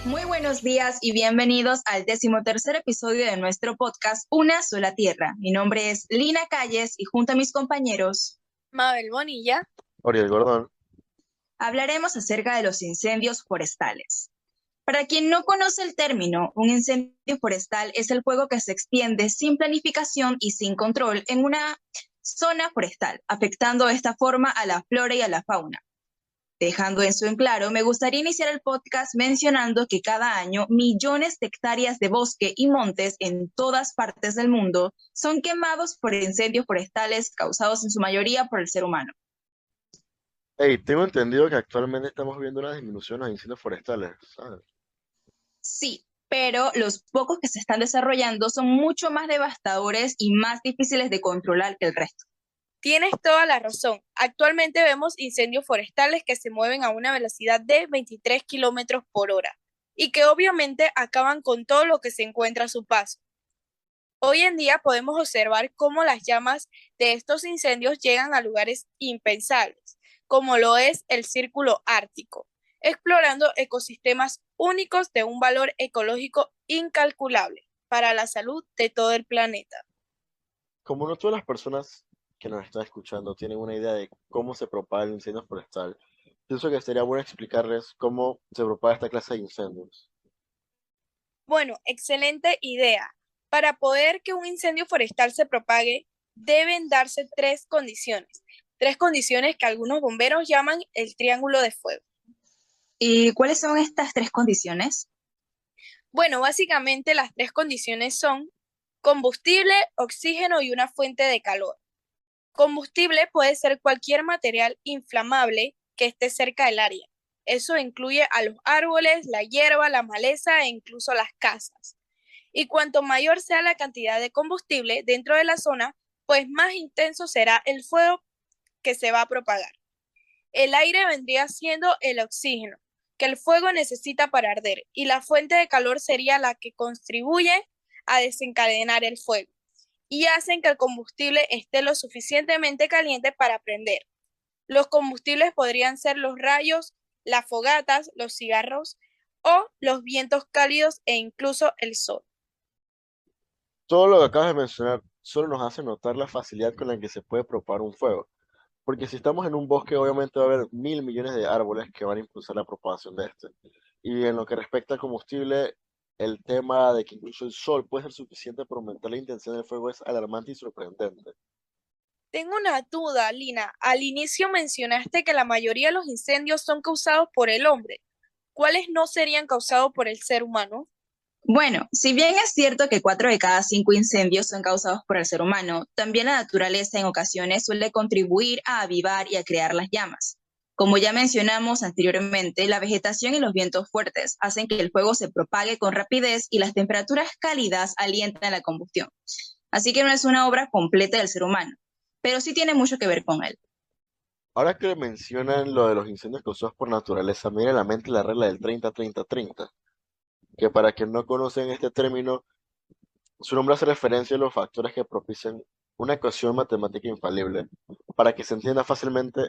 Muy buenos días y bienvenidos al 13º episodio de nuestro podcast Una Sola Tierra. Mi nombre es Lina Calles y junto a mis compañeros Mabel Bonilla. Oriel Gordón. hablaremos acerca de los incendios forestales. Para quien no conoce el término, un incendio forestal es el fuego que se extiende sin planificación y sin control en una zona forestal, afectando de esta forma a la flora y a la fauna. Dejando eso en claro, me gustaría iniciar el podcast mencionando que cada año millones de hectáreas de bosque y montes en todas partes del mundo son quemados por incendios forestales causados en su mayoría por el ser humano. Hey, tengo entendido que actualmente estamos viendo una disminución en los incendios forestales, ¿sabes? Sí, pero los pocos que se están desarrollando son mucho más devastadores y más difíciles de controlar que el resto. Tienes toda la razón. Actualmente vemos incendios forestales que se mueven a una velocidad de 23 kilómetros por hora y que obviamente acaban con todo lo que se encuentra a su paso. Hoy en día podemos observar cómo las llamas de estos incendios llegan a lugares impensables, como lo es el Círculo Ártico, explorando ecosistemas únicos de un valor ecológico incalculable para la salud de todo el planeta. Como no todas las personas que nos están escuchando tienen una idea de cómo se propaga el incendio forestal, pienso que sería bueno explicarles cómo se propaga esta clase de incendios. Bueno, excelente idea. Para poder que un incendio forestal se propague, deben darse tres condiciones que algunos bomberos llaman el triángulo de fuego. ¿Y cuáles son estas tres condiciones? Bueno, básicamente las tres condiciones son combustible, oxígeno y una fuente de calor. Combustible puede ser cualquier material inflamable que esté cerca del área. Eso incluye a los árboles, la hierba, la maleza e incluso las casas. Y cuanto mayor sea la cantidad de combustible dentro de la zona, pues más intenso será el fuego que se va a propagar. El aire vendría siendo el oxígeno, que el fuego necesita para arder, y la fuente de calor sería la que contribuye a desencadenar el fuego y hacen que el combustible esté lo suficientemente caliente para prender. Los combustibles podrían ser los rayos, las fogatas, los cigarros o los vientos cálidos e incluso el sol. Todo lo que acabas de mencionar solo nos hace notar la facilidad con la que se puede propagar un fuego, porque si estamos en un bosque obviamente va a haber mil millones de árboles que van a impulsar la propagación de este. Y en lo que respecta al combustible, el tema de que incluso el sol puede ser suficiente para aumentar la intensidad del fuego es alarmante y sorprendente. Tengo una duda, Lina. Al inicio mencionaste que la mayoría de los incendios son causados por el hombre. ¿Cuáles no serían causados por el ser humano? Bueno, si bien es cierto que 4 de cada 5 incendios son causados por el ser humano, también la naturaleza en ocasiones suele contribuir a avivar y a crear las llamas. Como ya mencionamos anteriormente, la vegetación y los vientos fuertes hacen que el fuego se propague con rapidez y las temperaturas cálidas alientan la combustión. Así que no es una obra completa del ser humano, pero sí tiene mucho que ver con él. Ahora que mencionan lo de los incendios causados por naturaleza, me viene a la mente la regla del 30-30-30, que para quien no conocen este término, su nombre hace referencia a los factores que propician una ecuación matemática infalible para que se entienda fácilmente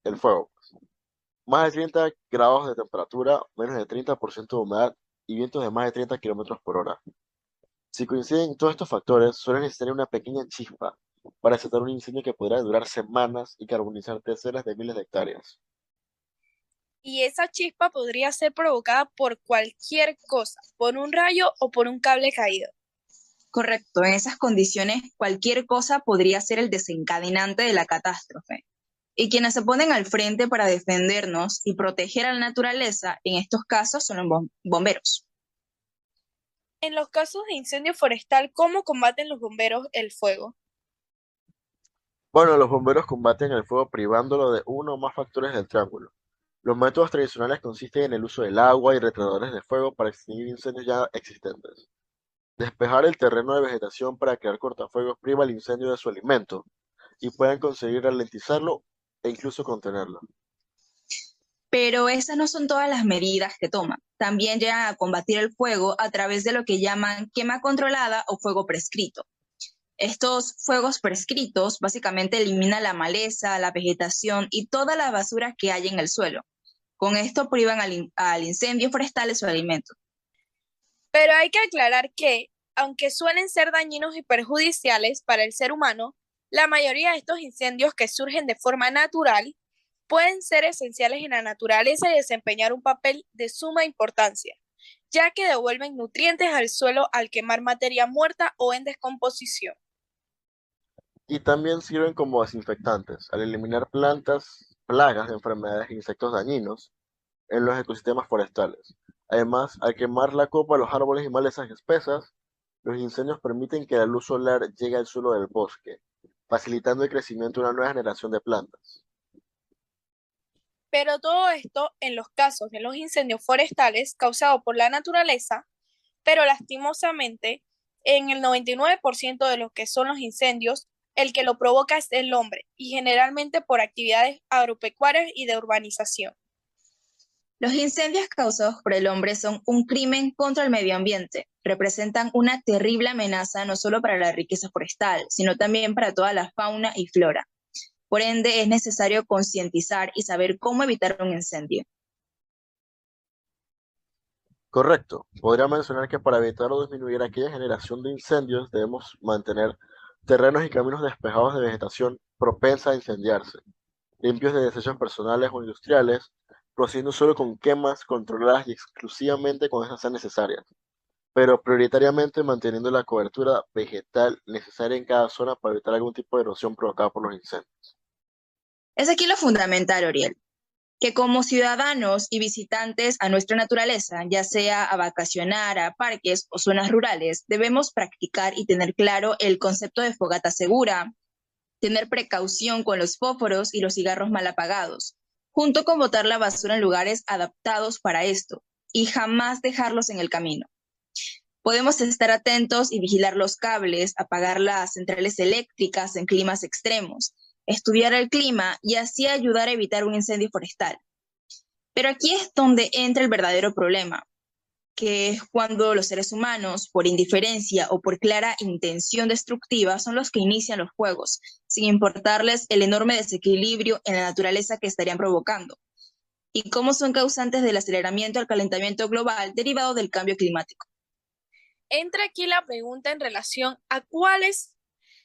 el fuego. Más de 30 grados de temperatura, menos de 30% de humedad y vientos de más de 30 kilómetros por hora. Si coinciden todos estos factores, suelen necesitar una pequeña chispa para desatar un incendio que podrá durar semanas y carbonizar decenas de miles de hectáreas. Y esa chispa podría ser provocada por cualquier cosa, por un rayo o por un cable caído. Correcto, en esas condiciones cualquier cosa podría ser el desencadenante de la catástrofe. Y quienes se ponen al frente para defendernos y proteger a la naturaleza, en estos casos son los bomberos. En los casos de incendio forestal, ¿cómo combaten los bomberos el fuego? Bueno, los bomberos combaten el fuego privándolo de uno o más factores del triángulo. Los métodos tradicionales consisten en el uso del agua y retardadores de fuego para extinguir incendios ya existentes. Despejar el terreno de vegetación para crear cortafuegos priva el incendio de su alimento y pueden conseguir ralentizarlo e incluso contenerlo. Pero esas no son todas las medidas que toman. También llegan a combatir el fuego a través de lo que llaman quema controlada o fuego prescrito. Estos fuegos prescritos básicamente eliminan la maleza, la vegetación y toda la basura que hay en el suelo. Con esto privan al incendio forestal su alimento. Pero hay que aclarar que, aunque suelen ser dañinos y perjudiciales para el ser humano, la mayoría de estos incendios que surgen de forma natural pueden ser esenciales en la naturaleza y desempeñar un papel de suma importancia, ya que devuelven nutrientes al suelo al quemar materia muerta o en descomposición. Y también sirven como desinfectantes al eliminar plantas, plagas, enfermedades e insectos dañinos en los ecosistemas forestales. Además, al quemar la copa de los árboles y malezas espesas, los incendios permiten que la luz solar llegue al suelo del bosque, facilitando el crecimiento de una nueva generación de plantas. Pero todo esto en los casos de los incendios forestales causados por la naturaleza, pero lastimosamente, en el 99% de los que son los incendios, el que lo provoca es el hombre y generalmente por actividades agropecuarias y de urbanización. Los incendios causados por el hombre son un crimen contra el medio ambiente. Representan una terrible amenaza no solo para la riqueza forestal, sino también para toda la fauna y flora. Por ende, es necesario concientizar y saber cómo evitar un incendio. Correcto. Podría mencionar que para evitar o disminuir aquella generación de incendios debemos mantener terrenos y caminos despejados de vegetación propensa a incendiarse, limpios de desechos personales o industriales, procediendo solo con quemas controladas y exclusivamente cuando estas sean necesarias, pero prioritariamente manteniendo la cobertura vegetal necesaria en cada zona para evitar algún tipo de erosión provocada por los incendios. Es aquí lo fundamental, Oriel, que como ciudadanos y visitantes a nuestra naturaleza, ya sea a vacacionar a parques o zonas rurales, debemos practicar y tener claro el concepto de fogata segura, tener precaución con los fósforos y los cigarros mal apagados, junto con botar la basura en lugares adaptados para esto y jamás dejarlos en el camino. Podemos estar atentos y vigilar los cables, apagar las centrales eléctricas en climas extremos, estudiar el clima y así ayudar a evitar un incendio forestal. Pero aquí es donde entra el verdadero problema, que es cuando los seres humanos, por indiferencia o por clara intención destructiva, son los que inician los fuegos, sin importarles el enorme desequilibrio en la naturaleza que estarían provocando, y cómo son causantes del aceleramiento al calentamiento global derivado del cambio climático. Entra aquí la pregunta en relación a cuáles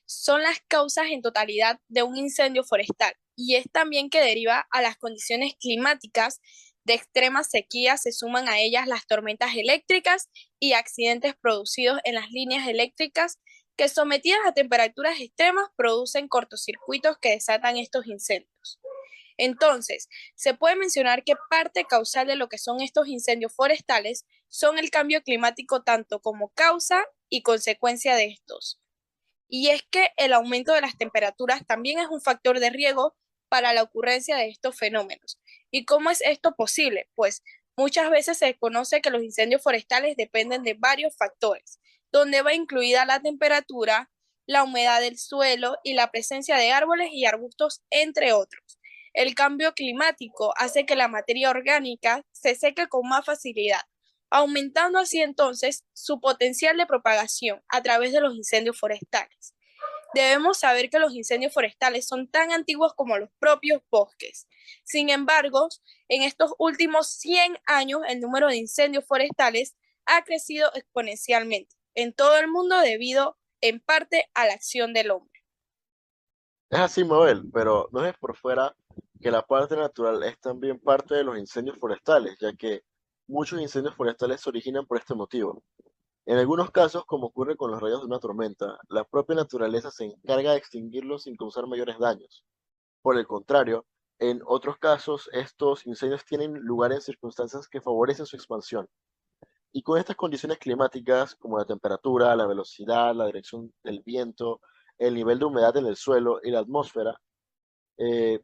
son las causas en totalidad de un incendio forestal, y es también que deriva a las condiciones climáticas de extrema sequía, se suman a ellas las tormentas eléctricas y accidentes producidos en las líneas eléctricas que sometidas a temperaturas extremas producen cortocircuitos que desatan estos incendios. Entonces, se puede mencionar que parte causal de lo que son estos incendios forestales son el cambio climático tanto como causa y consecuencia de estos. Y es que el aumento de las temperaturas también es un factor de riesgo para la ocurrencia de estos fenómenos. ¿Y cómo es esto posible? Pues muchas veces se conoce que los incendios forestales dependen de varios factores, donde va incluida la temperatura, la humedad del suelo y la presencia de árboles y arbustos, entre otros. El cambio climático hace que la materia orgánica se seque con más facilidad, aumentando así entonces su potencial de propagación a través de los incendios forestales. Debemos saber que los incendios forestales son tan antiguos como los propios bosques. Sin embargo, en estos últimos 100 años el número de incendios forestales ha crecido exponencialmente en todo el mundo debido en parte a la acción del hombre. Es así, Mabel, pero no es por fuera que la parte natural es también parte de los incendios forestales, ya que muchos incendios forestales se originan por este motivo. En algunos casos, como ocurre con los rayos de una tormenta, la propia naturaleza se encarga de extinguirlos sin causar mayores daños. Por el contrario, en otros casos, estos incendios tienen lugar en circunstancias que favorecen su expansión. Y con estas condiciones climáticas, como la temperatura, la velocidad, la dirección del viento, el nivel de humedad en el suelo y la atmósfera, eh,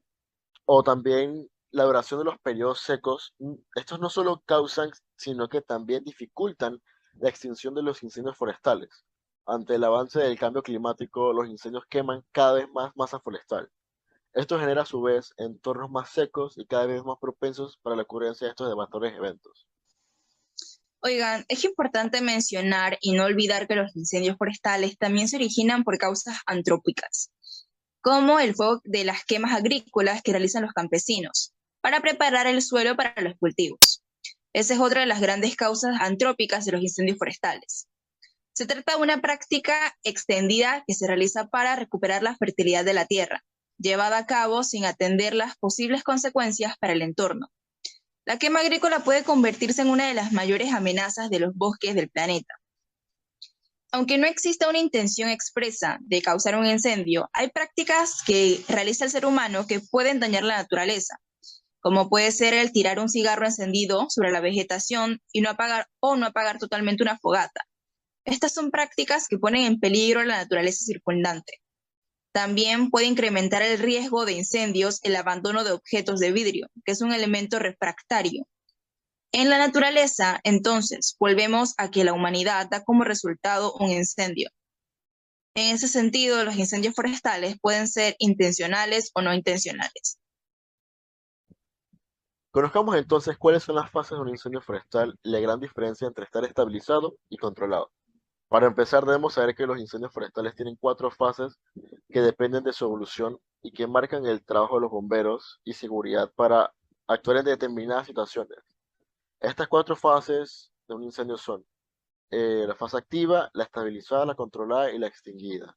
o también la duración de los periodos secos, estos no solo causan, sino que también dificultan la extinción de los incendios forestales. Ante el avance del cambio climático, los incendios queman cada vez más masa forestal. Esto genera a su vez entornos más secos y cada vez más propensos para la ocurrencia de estos devastadores eventos. Oigan, es importante mencionar y no olvidar que los incendios forestales también se originan por causas antrópicas, como el fuego de las quemas agrícolas que realizan los campesinos. para preparar el suelo para los cultivos. Esa es otra de las grandes causas antrópicas de los incendios forestales. Se trata de una práctica extendida que se realiza para recuperar la fertilidad de la tierra, llevada a cabo sin atender las posibles consecuencias para el entorno. La quema agrícola puede convertirse en una de las mayores amenazas de los bosques del planeta. Aunque no exista una intención expresa de causar un incendio, hay prácticas que realiza el ser humano que pueden dañar la naturaleza, como puede ser el tirar un cigarro encendido sobre la vegetación y no apagar totalmente una fogata. Estas son prácticas que ponen en peligro la naturaleza circundante. También puede incrementar el riesgo de incendios el abandono de objetos de vidrio, que es un elemento refractario. En la naturaleza, entonces, volvemos a que la humanidad da como resultado un incendio. En ese sentido, los incendios forestales pueden ser intencionales o no intencionales. Conozcamos entonces cuáles son las fases de un incendio forestal y la gran diferencia entre estar estabilizado y controlado. Para empezar, debemos saber que los incendios forestales tienen 4 fases que dependen de su evolución y que marcan el trabajo de los bomberos y seguridad para actuar en determinadas situaciones. Estas 4 fases de un incendio son la fase activa, la estabilizada, la controlada y la extinguida.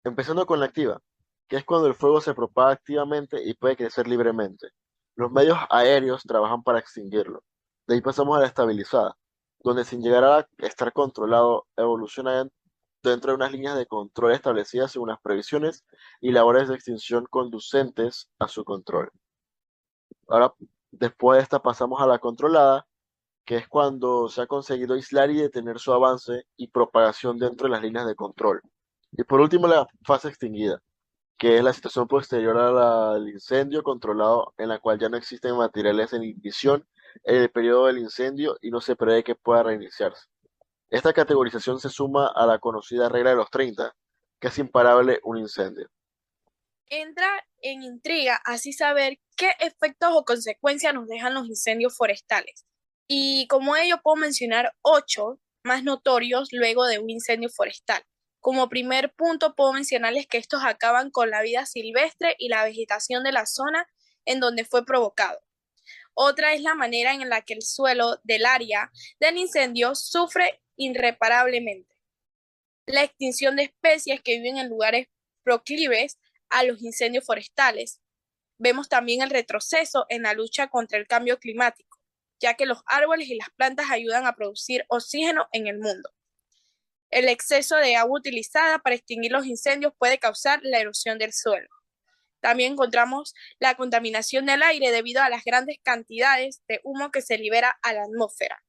Empezando con la activa, que es cuando el fuego se propaga activamente y puede crecer libremente. Los medios aéreos trabajan para extinguirlo. De ahí pasamos a la estabilizada, donde sin llegar a estar controlado, evoluciona dentro de unas líneas de control establecidas según las previsiones y labores de extinción conducentes a su control. Ahora, después de esta pasamos a la controlada, que es cuando se ha conseguido aislar y detener su avance y propagación dentro de las líneas de control. Y por último, la fase extinguida, que es la situación posterior al incendio controlado en la cual ya no existen materiales en ignición en el periodo del incendio y no se prevé que pueda reiniciarse. Esta categorización se suma a la conocida regla de los 30, que es imparable un incendio. Entra en intriga así saber qué efectos o consecuencias nos dejan los incendios forestales. Y como ello puedo mencionar 8 más notorios luego de un incendio forestal. Como primer punto puedo mencionarles que estos acaban con la vida silvestre y la vegetación de la zona en donde fue provocado. Otra es la manera en la que el suelo del área del incendio sufre irreparablemente. La extinción de especies que viven en lugares proclives a los incendios forestales. Vemos también el retroceso en la lucha contra el cambio climático, ya que los árboles y las plantas ayudan a producir oxígeno en el mundo. El exceso de agua utilizada para extinguir los incendios puede causar la erosión del suelo. También encontramos la contaminación del aire debido a las grandes cantidades de humo que se libera a la atmósfera.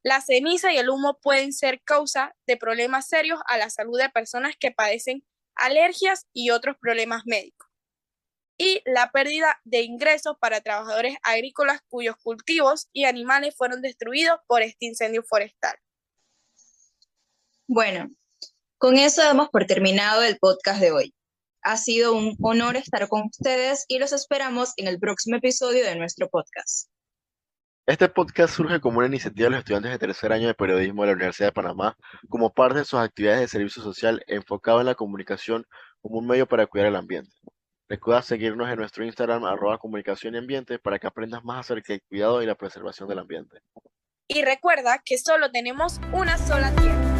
La ceniza y el humo pueden ser causa de problemas serios a la salud de personas que padecen alergias y otros problemas médicos. Y la pérdida de ingresos para trabajadores agrícolas cuyos cultivos y animales fueron destruidos por este incendio forestal. Bueno, con eso damos por terminado el podcast de hoy. Ha sido un honor estar con ustedes y los esperamos en el próximo episodio de nuestro podcast. Este podcast surge como una iniciativa de los estudiantes de tercer año de periodismo de la Universidad de Panamá como parte de sus actividades de servicio social enfocado en la comunicación como un medio para cuidar el ambiente. Recuerda seguirnos en nuestro Instagram @comunicación y ambiente para que aprendas más acerca del cuidado y la preservación del ambiente. Y recuerda que solo tenemos una sola tierra.